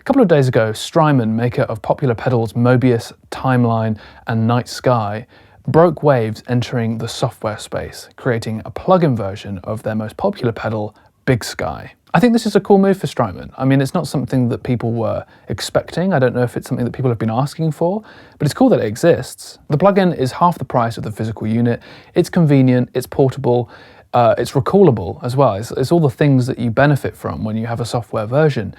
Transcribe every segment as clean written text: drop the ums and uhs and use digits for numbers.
A couple of days ago, Strymon, maker of popular pedals Mobius, Timeline and Night Sky, broke waves entering the software space, creating a plugin version of their most popular pedal, BigSky. I think this is a cool move for Strymon. I mean, it's not something that people were expecting. I don't know if it's something that people have been asking for, but it's cool that it exists. The plugin is half the price of the physical unit. It's convenient, it's portable, it's recallable as well. It's all the things that you benefit from when you have a software version.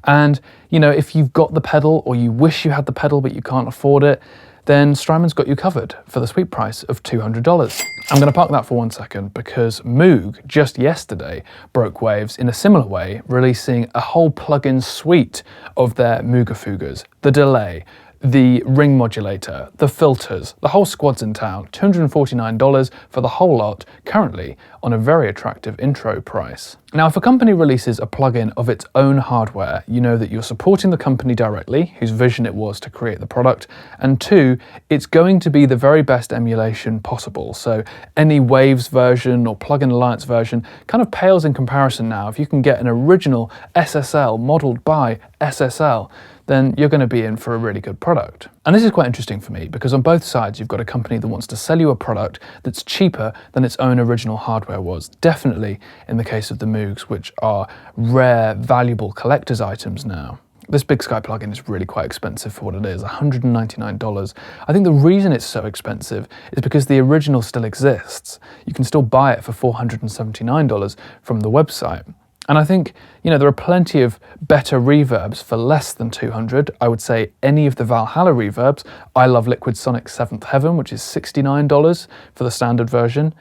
And, you know, if you've got the pedal or you wish you had the pedal but you can't afford it, then Strymon's got you covered for the sweet price of $200. I'm going to park that for 1 second because Moog just yesterday broke waves in a similar way, releasing a whole plugin suite of their Moogafugas, the delay, the ring modulator, the filters, the whole squad's in town, $249 for the whole lot, currently on a very attractive intro price. Now, if a company releases a plugin of its own hardware, you know that you're supporting the company directly, whose vision it was to create the product, and two, it's going to be the very best emulation possible. So any Waves version or Plugin Alliance version kind of pales in comparison now. If you can get an original SSL modeled by SSL, then you're going to be in for a really good product. And this is quite interesting for me because on both sides you've got a company that wants to sell you a product that's cheaper than its own original hardware was. Definitely in the case of the Moogs, which are rare, valuable collector's items now. This BigSky plugin is really quite expensive for what it is, $199. I think the reason it's so expensive is because the original still exists. You can still buy it for $479 from the website. And I think, you know, there are plenty of better reverbs for less than $200. I would say any of the Valhalla reverbs. I love Liquid Sonic's Seventh Heaven, which is $69 for the standard version.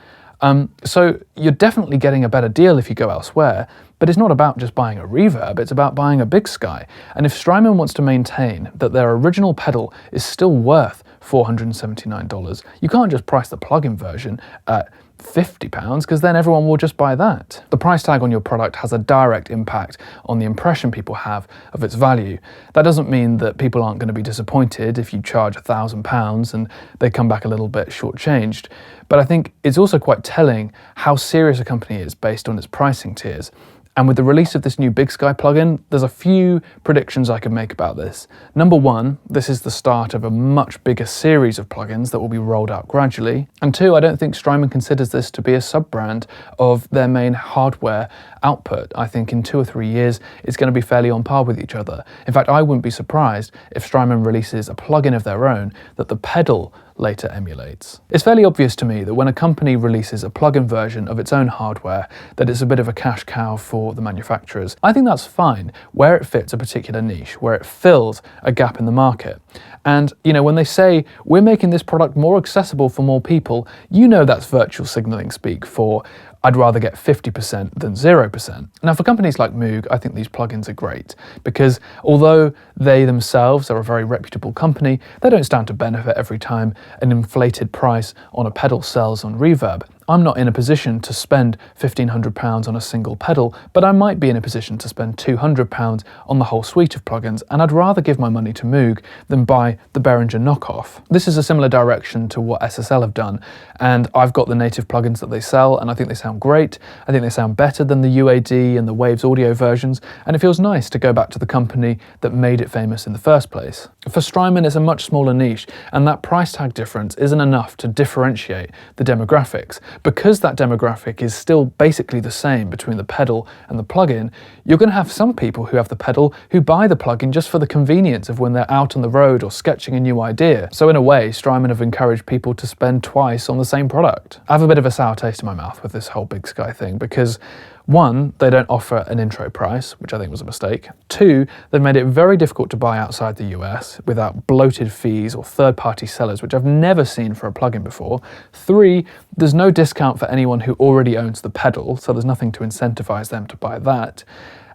So you're definitely getting a better deal if you go elsewhere, but it's not about just buying a reverb, it's about buying a BigSky. And if Strymon wants to maintain that their original pedal is still worth $479, you can't just price the plugin version at £50 because then everyone will just buy that. The price tag on your product has a direct impact on the impression people have of its value. That doesn't mean that people aren't going to be disappointed if you charge £1,000 and they come back a little bit shortchanged. But I think it's also quite telling how serious a company is based on its pricing tiers. And with the release of this new BigSky plugin, there's a few predictions I can make about this. Number one, this is the start of a much bigger series of plugins that will be rolled out gradually. And two, I don't think Strymon considers this to be a sub-brand of their main hardware output. I think in 2 or 3 years, it's going to be fairly on par with each other. In fact, I wouldn't be surprised if Strymon releases a plugin of their own that the pedal later emulates. It's fairly obvious to me that when a company releases a plugin version of its own hardware, that it's a bit of a cash cow for the manufacturers. I think that's fine where it fits a particular niche, where it fills a gap in the market. And, you know, when they say, we're making this product more accessible for more people, you know that's virtual signaling speak for, I'd rather get 50% than 0%. Now, for companies like Moog, I think these plugins are great because although they themselves are a very reputable company, they don't stand to benefit every time an inflated price on a pedal sells on Reverb. I'm not in a position to spend £1,500 on a single pedal, but I might be in a position to spend £200 on the whole suite of plugins, and I'd rather give my money to Moog than buy the Behringer knockoff. This is a similar direction to what SSL have done, and I've got the native plugins that they sell, and I think they sound great. I think they sound better than the UAD and the Waves audio versions, and it feels nice to go back to the company that made it famous in the first place. For Strymon, it's a much smaller niche, and that price tag difference isn't enough to differentiate the demographics. Because that demographic is still basically the same between the pedal and the plugin, you're going to have some people who have the pedal who buy the plugin just for the convenience of when they're out on the road or sketching a new idea. So in a way, Strymon have encouraged people to spend twice on the same product. I have a bit of a sour taste in my mouth with this whole BigSky thing because one, they don't offer an intro price, which I think was a mistake. Two, they've made it very difficult to buy outside the US without bloated fees or third-party sellers, which I've never seen for a plugin before. Three, there's no discount for anyone who already owns the pedal, so there's nothing to incentivize them to buy that.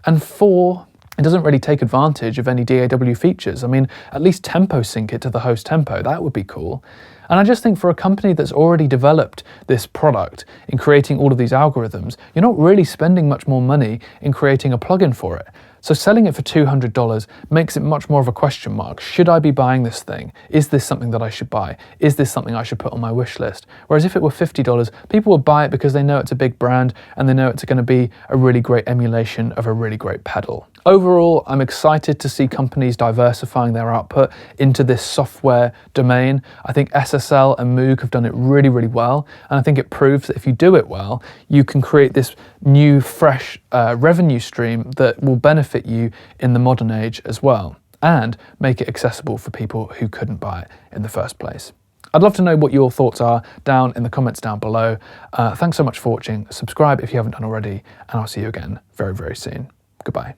And four, it doesn't really take advantage of any DAW features. I mean, at least tempo sync it to the host tempo, that would be cool. And I just think for a company that's already developed this product in creating all of these algorithms, you're not really spending much more money in creating a plugin for it. So selling it for $200 makes it much more of a question mark. Should I be buying this thing? Is this something that I should buy? Is this something I should put on my wish list? Whereas if it were $50, people would buy it because they know it's a big brand and they know it's going to be a really great emulation of a really great pedal. Overall, I'm excited to see companies diversifying their output into this software domain. I think SSL and Moog have done it really, really well. And I think it proves that if you do it well, you can create this new, fresh revenue stream that will benefit you in the modern age as well, and make it accessible for people who couldn't buy it in the first place. I'd love to know what your thoughts are down in the comments down below. Thanks so much for watching. Subscribe if you haven't done already, and I'll see you again very, very soon. Goodbye.